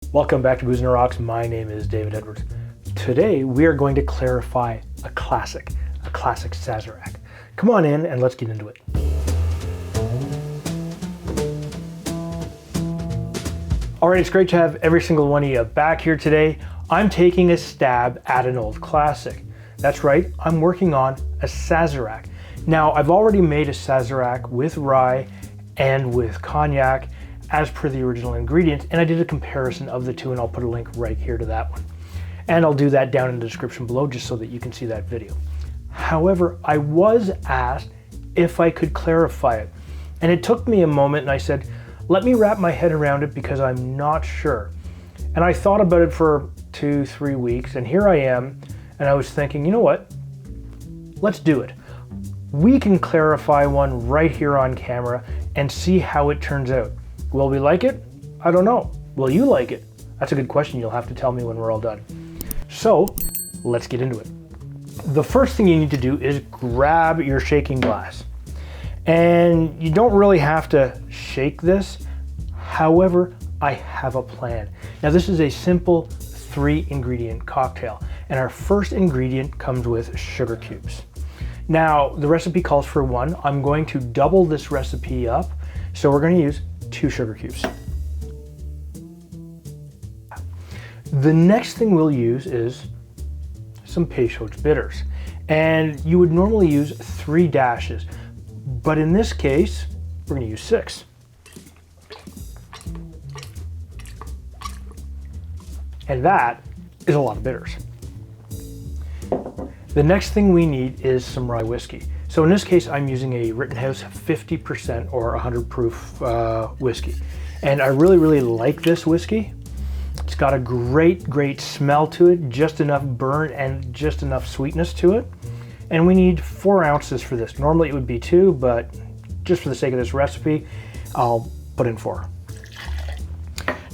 Welcome back to Booze and Rocks. My name is David Edwards. Today we are going to clarify a classic Sazerac. Come on in and let's get into it. All right, it's great to have every single one of you back here today. I'm taking a stab at an old classic. That's right, I'm working on a Sazerac. Now, I've already made a Sazerac with rye and with cognac as per the original ingredients, and I did a comparison of the two, and I'll put a link right here to that one. And I'll do that down in the description below just so that you can see that video. However, I was asked if I could clarify it. And it took me a moment, and I said, let me wrap my head around it because I'm not sure. And I thought about it for 2-3 weeks, and here I am, and I was thinking, you know what? Let's do it. We can clarify one right here on camera and see how it turns out. Will we like it? I don't know. Will you like it? That's a good question. You'll have to tell me when we're all done. So let's get into it. The first thing you need to do is grab your shaking glass. And you don't really have to shake this. However, I have a plan. Now this is a simple 3-ingredient cocktail. And our first ingredient comes with sugar cubes. Now the recipe calls for 1. I'm going to double this recipe up. So we're going to use 2 sugar cubes. The next thing we'll use is some Peychaud bitters. And you would normally use 3 dashes, but in this case, we're going to use 6. And that is a lot of bitters. The next thing we need is some rye whiskey. So in this case, I'm using a Rittenhouse 50% or 100 proof whiskey. And I really like this whiskey. It's got a great smell to it, just enough burn and just enough sweetness to it. And we need 4 ounces for this. Normally it would be 2, but just for the sake of this recipe, I'll put in 4.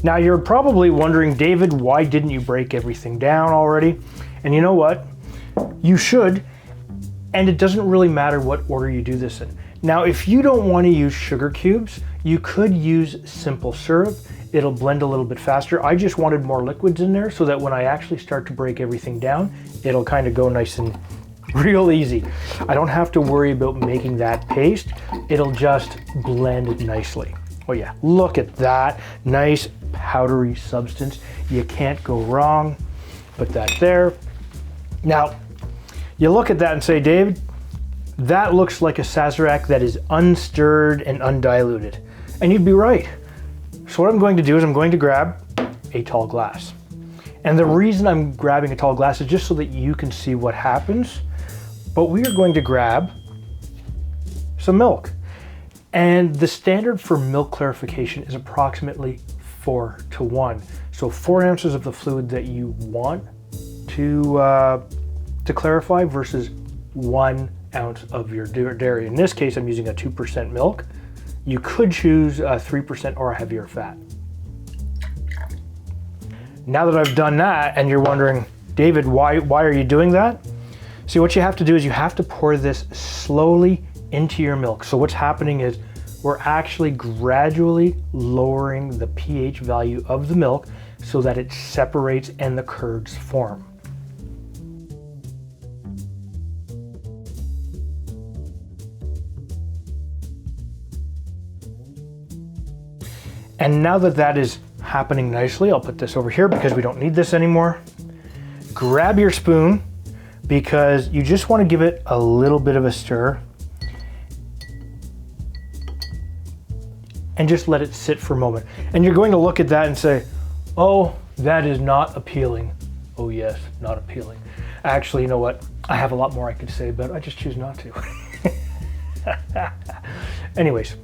Now you're probably wondering, David, why didn't you break everything down already? And you know what? You should. And it doesn't really matter what order you do this in. Now, if you don't want to use sugar cubes, you could use simple syrup. It'll blend a little bit faster. I just wanted more liquids in there so that when I actually start to break everything down, it'll kind of go nice and real easy. I don't have to worry about making that paste. It'll just blend nicely. Oh yeah, look at that. Nice powdery substance. You can't go wrong. Put that there. Now, you look at that and say, David, that looks like a Sazerac that is unstirred and undiluted. And you'd be right. So what I'm going to do is I'm going to grab a tall glass. And the reason I'm grabbing a tall glass is just so that you can see what happens. But we are going to grab some milk. And the standard for milk clarification is approximately 4:1. So 4 ounces of the fluid that you want to clarify versus 1 ounce of your dairy. In this case, I'm using a 2% milk. You could choose a 3% or a heavier fat. Now that I've done that, and you're wondering, David, why are you doing that? See, what you have to do is you have to pour this slowly into your milk. So what's happening is we're actually gradually lowering the pH value of the milk so that it separates and the curds form. And now that that is happening nicely, I'll put this over here because we don't need this anymore. Grab your spoon because you just want to give it a little bit of a stir. And just let it sit for a moment. And you're going to look at that and say, oh, that is not appealing. Oh yes, not appealing. Actually, you know what? I have a lot more I could say, but I just choose not to. Anyways,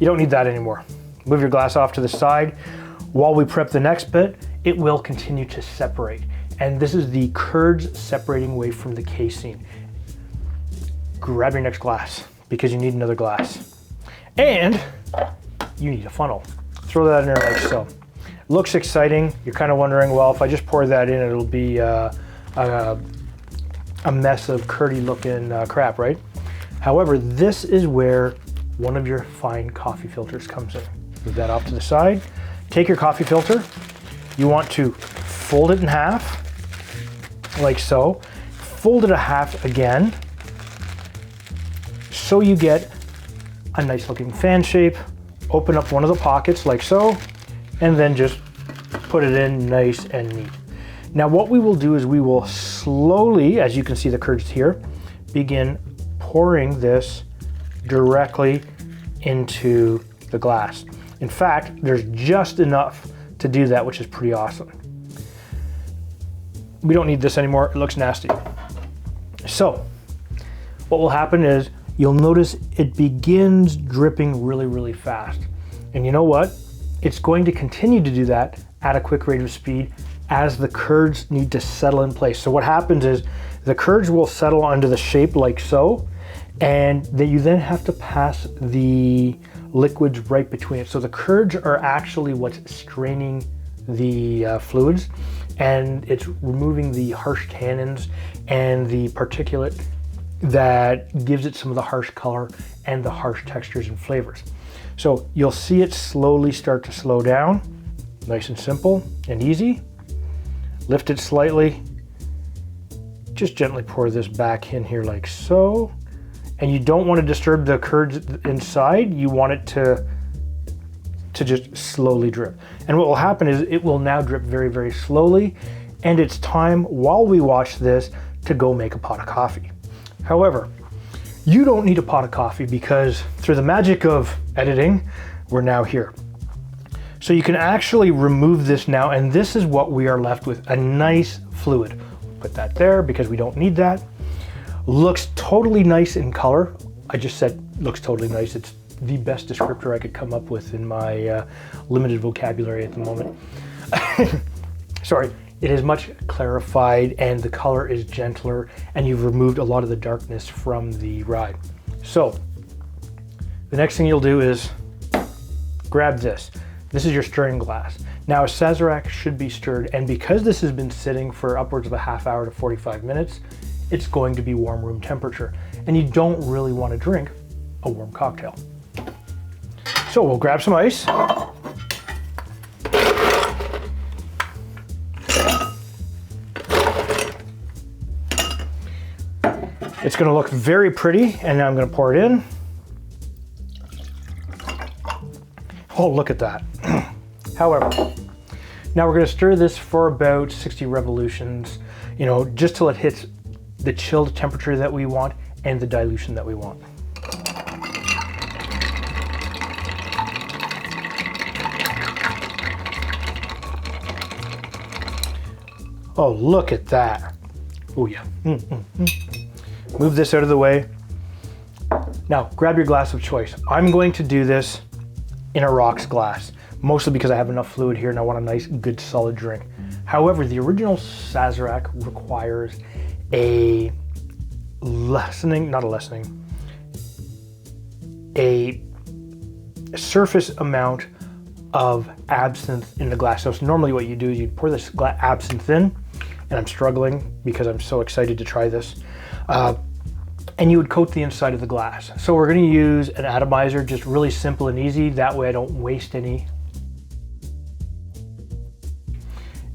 you don't need that anymore. Move your glass off to the side. While we prep the next bit, it will continue to separate. And this is the curds separating away from the casein. Grab your next glass because you need another glass. And you need a funnel. Throw that in there like so. Looks exciting. You're kind of wondering, well, if I just pour that in, it'll be a mess of curdy looking crap, right? However, this is where one of your fine coffee filters comes in. Move that off to the side. take your coffee filter. You want to fold it in half, like so. Fold it a half again, so you get a nice looking fan shape. Open up one of the pockets like so, and then just put it in nice and neat. Now what we will do is we will slowly, as you can see the curds here, begin pouring this directly into the glass. In fact, there's just enough to do that, which is pretty awesome. We don't need this anymore, it looks nasty. So, what will happen is you'll notice it begins dripping really, really fast. And you know what? It's going to continue to do that at a quick rate of speed as the curds need to settle in place. So what happens is the curds will settle under the shape like so, and then you then have to pass the liquids right between it. So the curds are actually what's straining the fluids, and it's removing the harsh tannins and the particulate that gives it some of the harsh color and the harsh textures and flavors. So you'll see it slowly start to slow down, nice and simple and easy. Lift it slightly, just gently pour this back in here like so. And you don't want to disturb the curds inside, you want it to just slowly drip. And what will happen is it will now drip very, very slowly, and it's time, while we watch this, to go make a pot of coffee. However, you don't need a pot of coffee because through the magic of editing, we're now here. So you can actually remove this now, and this is what we are left with, a nice fluid. Put that there because we don't need that. Looks totally nice in color. I just said looks totally nice. It's the best descriptor I could come up with in my limited vocabulary at the moment. Sorry, it is much clarified and the color is gentler, and you've removed a lot of the darkness from the rye. So the next thing you'll do is grab this. This is your stirring glass. Now a Sazerac should be stirred, and because this has been sitting for upwards of a half hour to 45 minutes, it's going to be warm room temperature, and you don't really want to drink a warm cocktail. So we'll grab some ice. It's going to look very pretty, and now I'm going to pour it in. Oh, look at that. However, now we're going to stir this for about 60 revolutions, just till it hits the chilled temperature that we want and the dilution that we want. Oh, look at that. Oh yeah. Move this out of the way. Now, grab your glass of choice. I'm going to do this in a rocks glass, mostly because I have enough fluid here and I want a nice, good, solid drink. However, the original Sazerac requires a surface amount of absinthe in the glass. So normally what you do is you pour this absinthe in, and I'm struggling because I'm so excited to try this. And you would coat the inside of the glass. So we're going to use an atomizer, just really simple and easy. That way I don't waste any.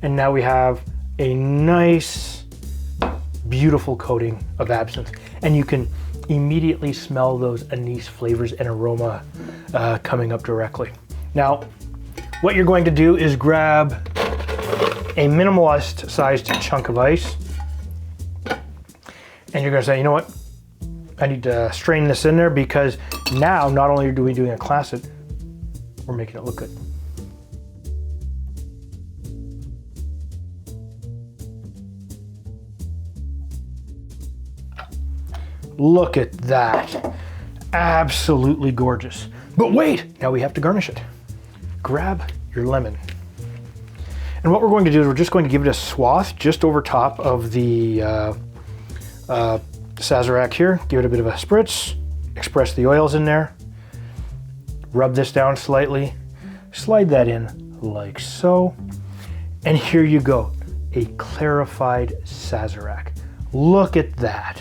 And now we have a nice, beautiful coating of absinthe. And you can immediately smell those anise flavors and aroma coming up directly. Now, what you're going to do is grab a minimalist sized chunk of ice. And you're going to say, you know what? I need to strain this in there, because now not only are we doing a classic, we're making it look good. Look at that. Absolutely gorgeous. But wait, now we have to garnish it. Grab your lemon. And what we're going to do is we're just going to give it a swath just over top of the Sazerac here. Give it a bit of a spritz, express the oils in there, rub this down slightly, slide that in like so, and here you go, a clarified Sazerac. Look at that.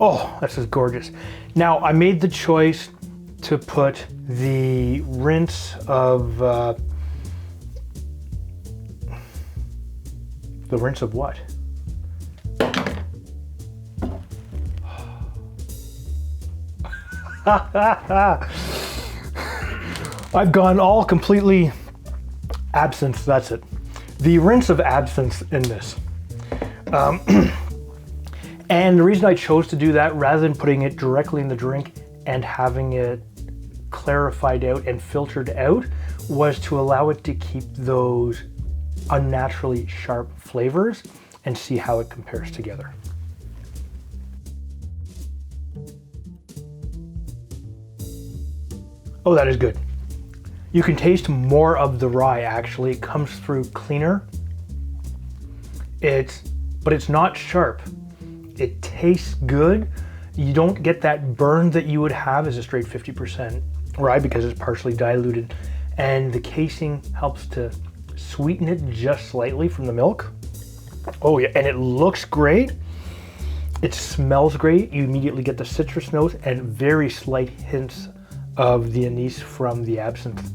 Oh, that's just gorgeous. Now I made the choice to put the rinse of what? I've gone all completely absinthe, that's it. The rinse of absinthe in this. And the reason I chose to do that rather than putting it directly in the drink and having it clarified out and filtered out was to allow it to keep those unnaturally sharp flavors and see how it compares together. Oh, that is good. You can taste more of the rye actually. It comes through cleaner. But it's not sharp. It tastes good. You don't get that burn that you would have as a straight 50% rye because it's partially diluted. And the casing helps to sweeten it just slightly from the milk. Oh yeah, and it looks great. It smells great. You immediately get the citrus notes and very slight hints of the anise from the absinthe.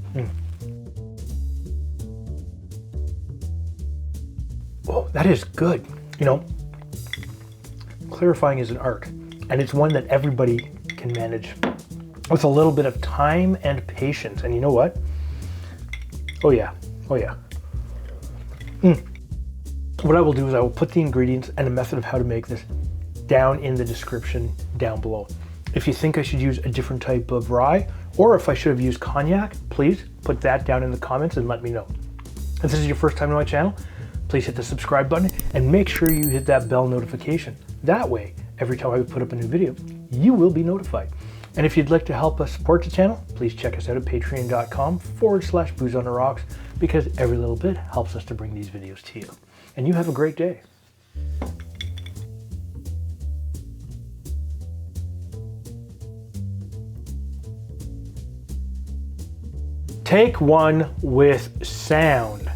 Oh, that is good. You know, clarifying is an art, and it's one that everybody can manage with a little bit of time and patience. And you know what? Oh yeah, oh yeah. What I will do is I will put the ingredients and a method of how to make this down in the description down below. If you think I should use a different type of rye, or if I should have used cognac, please put that down in the comments and let me know. If this is your first time on my channel, please hit the subscribe button and make sure you hit that bell notification. That way, every time I put up a new video, you will be notified. And if you'd like to help us support the channel, please check us out at patreon.com/booze-on-the-rocks, because every little bit helps us to bring these videos to you. And you have a great day. Take one with sound.